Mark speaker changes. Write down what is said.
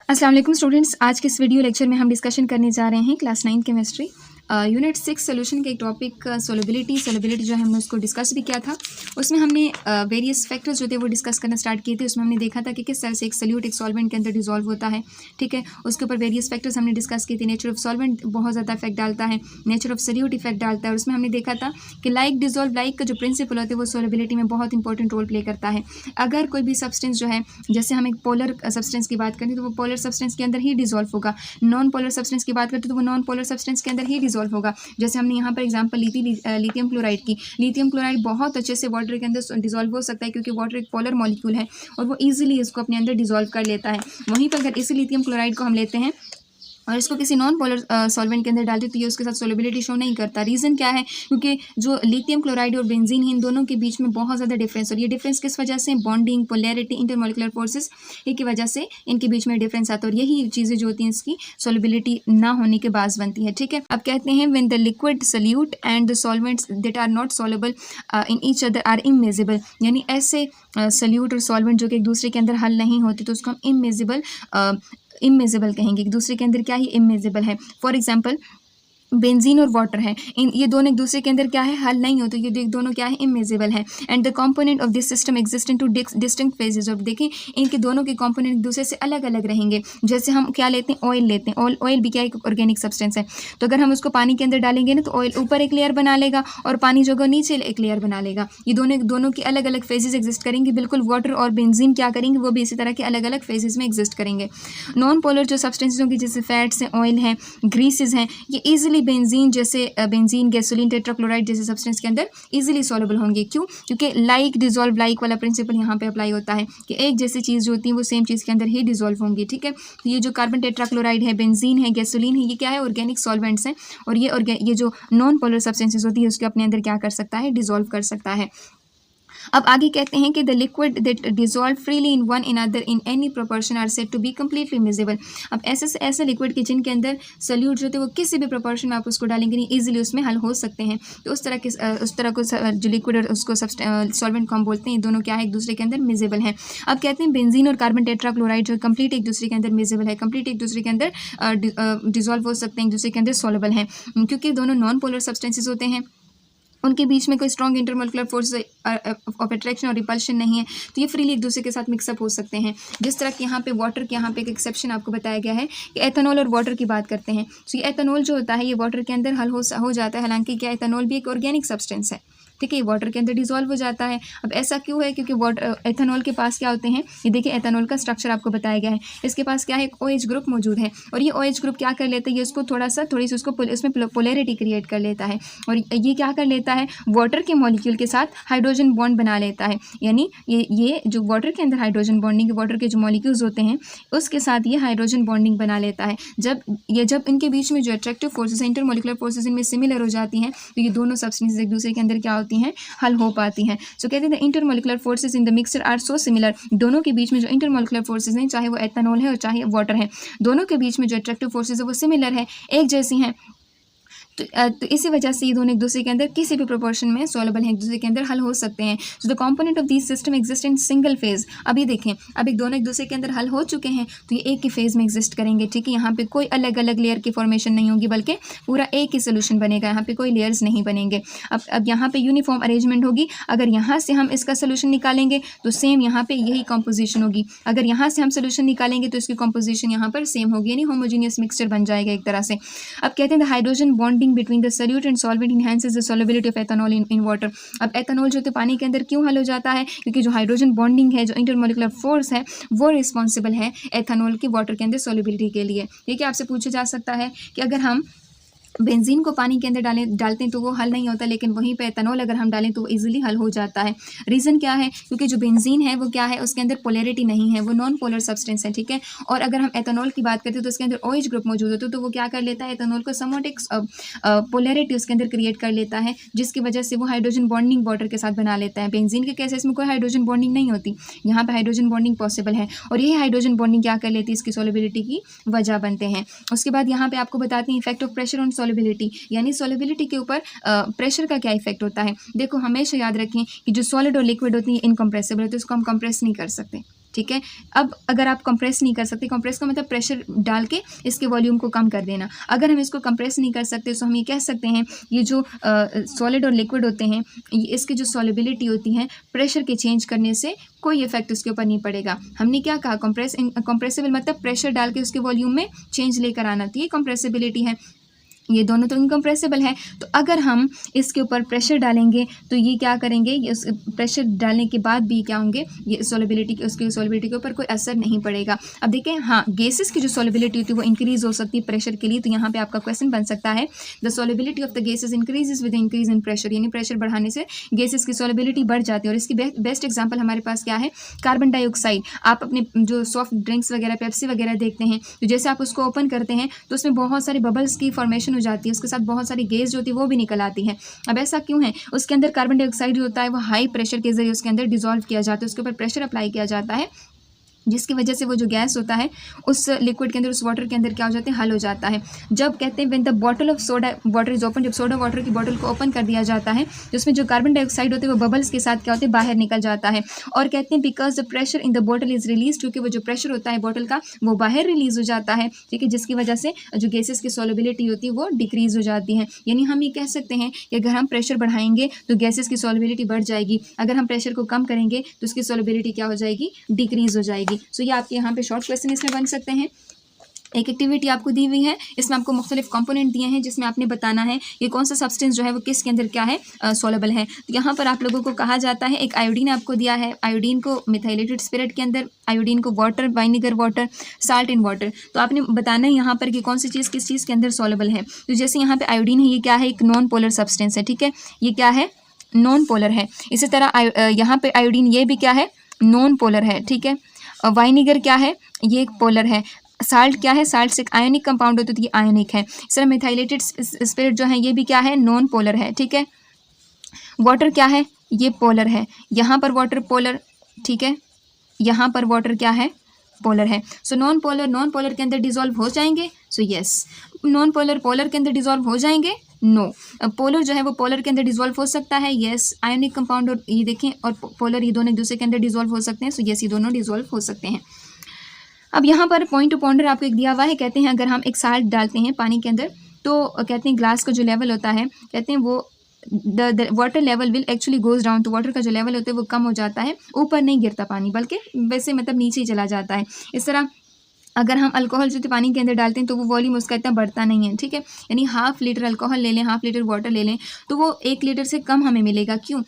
Speaker 1: अस्सलाम वालेकुम स्टूडेंट्स। आज के इस वीडियो लेक्चर में हम डिस्कशन करने जा रहे हैं क्लास 9 केमिस्ट्री यूनिट 6 सोल्यूशन के एक टॉपिक सोलिबिलिटी जो है हमने उसको डिस्कस भी किया था। उसमें हमने वेरियस फैक्टर्स जो थे वो डिस्कस करना स्टार्ट किए थे। उसमें हमने देखा था कि किस तरह से एक सॉल्यूट एक सॉल्वेंट के अंदर डिजॉल्व होता है, ठीक है। उसके ऊपर वेरियस फैक्टर्स हमने डिस्कस किए थे। नेचर ऑफ सॉल्वेंट बहुत ज़्यादा इफेक्ट डालता है, नेचर ऑफ सॉल्यूट इफेक्ट डालता है। और उसमें हमने देखा था कि लाइक डिजॉल्व लाइक का जो प्रिंसिपल होता है वो सोलिबिलिटी में बहुत इंपॉर्टेंट रोल प्ले करता है। अगर कोई भी सब्सटेंस जो है, जैसे हम एक पोलर सब्सटेंस की बात करें तो वो पोलर सब्सटेंस के अंदर ही डिजॉल्व होगा। नॉन पोलर सब्सटेंस की बात करते तो वो नॉन पोलर सब्सटेंस के अंदर ही डिजॉल्व होगा। जैसे हमने यहाँ पर एग्जांपल ली थी लिथियम क्लोराइड की। लिथियम क्लोराइड बहुत अच्छे से वाटर के अंदर डिजॉल्व हो सकता है क्योंकि वाटर एक पोलर मॉलिक्यूल है और वो इजीली इसको अपने अंदर डिजॉल्व कर लेता है। वहीं पर अगर इसी लिथियम क्लोराइड को हम लेते हैं और इसको किसी नॉन पोलर सॉल्वेंट के अंदर डालते तो ये उसके साथ सोलिबिलिटी शो नहीं करता। रीज़न क्या है? क्योंकि जो लिथियम क्लोराइड और बेंजीन है इन दोनों के बीच में बहुत ज़्यादा डिफरेंस, और ये डिफरेंस किस वजह से? बॉन्डिंग, पोलैरिटी, इंटरमॉलिक्यूलर फोर्सेस की वजह से इनके बीच में डिफरेंस आता है। और यही चीज़ें जो होती हैं इसकी सोलिबिलिटी ना होने के बाद बनती है, ठीक है। अब कहते हैं when the liquid solute and the solvents that are not soluble in each other are immiscible, यानी ऐसे सल्यूट और सॉल्वेंट जो कि एक दूसरे के अंदर हल नहीं होते तो उसको हम इमेजिबल कहेंगे। एक दूसरे के अंदर क्या ही इमेजिबल है। फॉर एग्जाम्पल बेंजीन और वाटर है, इन ये दोनों एक दूसरे के अंदर क्या है? हल नहीं होते, ये दोनों क्या है? इमेजिबल है। And the component of this system exist in two distinct phases. और देखें इनके दोनों के कंपोनेंट एक दूसरे से अलग अलग रहेंगे। जैसे हम क्या लेते हैं? ऑयल लेते हैं। ऑयल भी क्या एक ऑर्गेनिक सब्सटेंस है, तो अगर हम उसको पानी के अंदर डालेंगे ना तो ऑयल ऊपर एक लेयर बना लेगा और पानी जो नीचे एक लेयर बना लेगा। ये दोनों की अलग अलग फेजेस एग्जिस्ट करेंगे। बिल्कुल वाटर और बेंजीन क्या करेंगे? वो भी इसी तरह के अलग अलग फेजेस में एग्जिस्ट करेंगे। नॉन पोलर जो सब्सटेंसेस होंगे जैसे फैट्स हैं, ऑयल हैं, ग्रीसेस हैं, ये ईजिली बेंजीन जैसे बेंजीन, गैसोलीन, टेट्राक्लोराइड जैसे सब्सटेंस के अंदर इजीली सॉल्युबल होंगे। क्यों? क्योंकि लाइक डिजॉल्व लाइक वाला प्रिंसिपल यहाँ पे अप्लाई होता है कि एक जैसी चीज़ जो होती है वो सेम चीज़ के अंदर ही डिजॉल्व होंगी, ठीक है। तो ये जो कार्बन टेट्राक्लोराइड है, बेंजीन है, गैसोलीन है, ये क्या है? ऑर्गेनिक सॉल्वेंट्स हैं। और ये जो नॉन पोलर सब्सटेंसेस होती है उसके अपने अंदर क्या कर सकता है? डिजॉल्व कर सकता है। अब आगे कहते हैं कि the liquid that dissolve freely in one another in any proportion are said to be completely miscible. अब ऐसे लिक्विड के जिनके अंदर सल्यूट जो होते हैं वो किसी भी प्रोपोर्शन में आप उसको डालेंगे नहीं, इजीली उसमें हल हो सकते हैं। तो उस तरह को जो लिक्विड और उसको सॉल्वेंट को हम बोलते हैं, ये दोनों क्या है? एक दूसरे के अंदर मिजिबल हैं। अब कहते हैं बेंजीन और कार्बन टेट्राक्लोराइड जो कंप्लीट एक दूसरे के अंदर मिजिबल है, कंप्लीट एक दूसरे के अंदर डिजॉल्व हो सकते हैं, एक दूसरे के अंदर सॉल्युबल हैं, क्योंकि दोनों नॉन पोलर सब्सटेंसेस होते हैं। उनके बीच में कोई strong intermolecular force of attraction और रिपल्शन नहीं है, तो ये फ्रीली एक दूसरे के साथ मिक्सअप हो सकते हैं। जिस तरह कि यहाँ पे वाटर के यहाँ पे एक एक्सेप्शन आपको बताया गया है कि एथेनॉल और वाटर की बात करते हैं, तो ये एथेनॉल जो होता है ये वाटर के अंदर हल हो जाता है। हालांकि क्या एथेनॉल भी एक ऑर्गेनिक सब्सटेंस है, ठीक है, ये वाटर के अंदर डिजॉल्व हो जाता है। अब ऐसा क्यों है? क्योंकि वाटर एथेनॉल के पास क्या होते हैं? ये देखिए एथेनॉल का स्ट्रक्चर आपको बताया गया है। इसके पास क्या है? एक OH ग्रुप मौजूद है, और ये OH ग्रुप क्या कर लेता है? ये उसको थोड़ी सी उसको इसमें पोलैरिटी क्रिएट कर लेता है, और ये क्या कर लेता है? वाटर के मॉलिक्यूल के साथ हाइड्रोजन बॉन्ड बना लेता है। यानी ये जो वाटर के अंदर हाइड्रोजन बॉन्डिंग, वाटर के जो मॉलिक्यूल्स होते हैं उसके साथ ये हाइड्रोजन बॉन्डिंग बना लेता है। जब इनके बीच में जो अट्रैक्टिव फोर्सेस हैं, इंटरमोलिकुलर फोर्सेस इनमें सिमिलर हो जाती हैं, तो ये दोनों सब्सटेंसेस एक दूसरे के अंदर क्या होती हैं? हल हो पाती हैं। सो कहते हैं intermolecular forces in the mixture are so similar. दोनों के बीच में जो इंटरमोलिकुलर फोर्सेस हैं, चाहे वो एथेनॉल है और चाहे वाटर है, दोनों के बीच में जो अट्रैक्टिव फोर्सेस है वो सिमिलर है, एक जैसी हैं। तो इसी वजह से ये दोनों एक दूसरे के अंदर किसी भी प्रोपोर्शन में सॉल्युबल हैं, एक दूसरे के अंदर हल हो सकते हैं। So the component of this system exist in single phase. अभी देखें, अब दोनों एक दूसरे के अंदर हल हो चुके हैं तो ये एक ही फेज में एग्जिस्ट करेंगे, ठीक है। यहाँ पे कोई अलग अलग लेयर की फॉर्मेशन नहीं होगी, बल्कि पूरा एक ही सोल्यूशन बनेगा, यहाँ पे कोई लेयर्स नहीं बनेंगे। अब यहाँ पे यूनिफॉर्म अरेंजमेंट होगी। अगर यहाँ से हम इसका सोल्यूशन निकालेंगे तो सेम यहाँ पे यही कॉम्पोजिशन होगी। अगर यहाँ से हम सोल्यूशन निकालेंगे तो इसकी कॉम्पोजिशन यहाँ पर सेम होगी, यानी होमोजीनियस मिक्सचर बन जाएगा एक तरह से। अब कहते हैं the hydrogen bonding between the solute and solvent enhances the solubility of ethanol in water. अब एथेनॉल जो है पानी के अंदर क्यों हल हो जाता है? क्योंकि जो हाइड्रोजन बॉन्डिंग है, जो इंटरमोलिकुलर फोर्स है, वो रिस्पॉन्सिबल है एथेनॉल की वाटर के अंदर सॉल्युबिलिटी के लिए। ठीक है, आपसे पूछा जा सकता है कि अगर हम बेंजीन को पानी के अंदर डालते हैं तो वो हल नहीं होता, लेकिन वहीं पे एथेनॉल अगर हम डालें तो वो इजीली हल हो जाता है। रीज़न क्या है? क्योंकि जो बेंजीन है वो क्या है? उसके अंदर पोलैरिटी नहीं है, वो नॉन पोलर सब्सटेंस है, ठीक है। और अगर हम एथेनॉल की बात करते हैं तो उसके अंदर OH ग्रुप मौजूद होता है, तो वो क्या कर लेता है? एथेनॉल को समवॉट एक पोलैरिटी उसके अंदर क्रिएट कर लेता है, जिसकी वजह से वो हाइड्रोजन बॉन्डिंग वाटर के साथ बना लेता है। बेंजीन के केसेस में कोई हाइड्रोजन बॉन्डिंग नहीं होती, यहाँ पर हाइड्रोजन बॉन्डिंग पॉसिबल है, और यही हाइड्रोजन बॉन्डिंग क्या कर लेती है? इसकी सॉल्युबिलिटी की वजह बनते हैं। उसके बाद यहाँ पे आपको बताते हैं effect of pressure on solubility, यानी सॉल्युबिलिटी के ऊपर प्रेशर का क्या इफेक्ट होता है। देखो, हमेशा याद रखें कि जो सॉलिड और लिक्विड होती है इनकम्प्रेसिबल होती है, उसको हम कंप्रेस नहीं कर सकते, ठीक है। अब अगर आप कंप्रेस नहीं कर सकते, कंप्रेस का मतलब प्रेशर डाल के इसके वॉल्यूम को कम कर देना। अगर हम इसको कंप्रेस नहीं कर सकते तो हम ये कह सकते हैं ये जो सॉलिड और लिक्विड होते हैं इसकी जो सॉल्युबिलिटी होती है प्रेशर के चेंज करने से कोई इफेक्ट उसके ऊपर नहीं पड़ेगा। हमने क्या कहा, कंप्रेसिबल मतलब प्रेशर डाल के उसके वॉल्यूम में चेंज लेकर आना, तो ये कंप्रेसिबिलिटी है। ये दोनों तो इनकम्प्रेसिबल है। तो अगर हम इसके ऊपर प्रेशर डालेंगे तो ये क्या करेंगे, ये प्रेशर डालने के बाद भी क्या होंगे, ये सॉल्युबिलिटी उसकी सॉल्युबिलिटी के ऊपर कोई असर नहीं पड़ेगा। अब देखें, हाँ, गैसेस की जो सॉल्युबिलिटी होती है वो इंक्रीज हो सकती है प्रेशर के लिए। तो यहाँ पे आपका क्वेश्चन बन सकता है the solubility of the gases increases with increase in pressure, यानी प्रेशर बढ़ाने से गैसेस की सॉल्युबिलिटी बढ़ जाती है। और इसकी बेस्ट एग्जाम्पल हमारे पास क्या है, कार्बन डाइऑक्साइड। आप अपने जो सॉफ्ट ड्रिंक्स वगैरह, पेप्सी वगैरह देखते हैं, तो जैसे आप उसको ओपन करते हैं तो उसमें बहुत सारे बबल्स की फॉर्मेशन हो जाती है, उसके साथ बहुत सारी गैस जो होती है वो भी निकल आती है। अब ऐसा क्यों है, उसके अंदर कार्बन डाइऑक्साइड जो होता है वो हाई प्रेशर के जरिए उसके अंदर डिसॉल्व किया जाता है, उसके ऊपर प्रेशर अप्लाई किया जाता है, जिसकी वजह से वो जो गैस होता है उस लिक्विड के अंदर, उस वाटर के अंदर क्या हो जाता है, हल हो जाता है। जब कहते हैं when the bottle of soda water is open, जब सोडा वाटर की बॉटल को ओपन कर दिया जाता है तो उसमें जो कार्बन डाइऑक्साइड होते हैं वो बबल्स के साथ क्या होते हैं, बाहर निकल जाता है। और कहते हैं because the pressure in the bottle is release, क्योंकि वो जो प्रेशर होता है बॉटल का वो बाहर रिलीज हो जाता है, ठीक है, जिसकी वजह से जो गैसेस की सॉल्युबिलिटी होती है वो डिक्रीज हो जाती है। यानी हम ये कह सकते हैं कि अगर हम प्रेशर बढ़ाएंगे तो गैसेस की सॉल्युबिलिटी बढ़ जाएगी, अगर हम प्रेशर को कम करेंगे तो उसकी सॉल्युबिलिटी क्या हो जाएगी, डिक्रीज हो जाएगी। सो ये आपके यहाँ पे शॉर्ट क्वेश्चन इसमें बन सकते हैं। एक एक्टिविटी आपको दी हुई है, इसमें आपको मुख्तलिफ कंपोनेंट दिए हैं जिसमें आपने बताना है कि कौन सा सब्सटेंस जो है वो किसके अंदर क्या है, सॉल्युबल है। तो यहाँ पर आप लोगों को कहा जाता है, एक आयोडीन आपको दिया है, आयोडीन को मिथाइलेटेड स्पिरिट के अंदर, आयोडीन को water, vinegar water, salt in water. तो आपने बताना है यहाँ पर कि कौन सी चीज़ किस चीज़ के अंदर सॉल्युबल है। तो जैसे यहाँ पे आयोडीन है, ये क्या है, एक नॉन पोलर सब्सटेंस है, ठीक है, ये क्या है, नॉन पोलर है। इसी तरह यहाँ पे आयोडीन ये भी क्या है, नॉन पोलर है, ठीक है। वाइनेगर क्या है, ये एक पोलर है। साल्ट क्या है, साल्ट से एक आयनिक कंपाउंड होती है, तो ये आयनिक है। इस तरह मिथाइलेटेड स्पिरिट जो है ये भी क्या है, नॉन पोलर है, ठीक है। वाटर क्या है, ये पोलर है, यहाँ पर वाटर पोलर, ठीक है, यहाँ पर वाटर क्या है, पोलर है। सो नॉन पोलर के अंदर डिसॉल्व हो जाएंगे, सो यस। नॉन पोलर के अंदर डिसॉल्व हो जाएंगे, नो। पोलर जो है वो पोलर के अंदर डिसॉल्व हो सकता है, यस। आयनिक कंपाउंड और ये देखें और पोलर, ये दोनों एक दूसरे के अंदर डिसॉल्व हो सकते हैं, सो यस, ये दोनों डिसॉल्व हो सकते हैं। अब यहाँ पर पॉइंट टू पॉन्डर आपको एक दिया हुआ है, कहते हैं अगर हम एक साल्ट डालते हैं पानी के अंदर तो कहते हैं ग्लास का जो लेवल होता है, कहते हैं वो the water level will actually goes down, तो वाटर का जो लेवल होता है वो कम हो जाता है, ऊपर नहीं गिरता पानी, बल्कि वैसे मतलब नीचे ही चला जाता है। इस तरह अगर हम अल्कोहल जो पानी के अंदर डालते हैं तो वो वॉल्यूम उसका इतना बढ़ता नहीं है, ठीक है। यानी 1/2 लीटर अल्कोहल ले लें, 1/2 लीटर वाटर ले लें तो वो 1 लीटर से कम हमें मिलेगा, क्यों?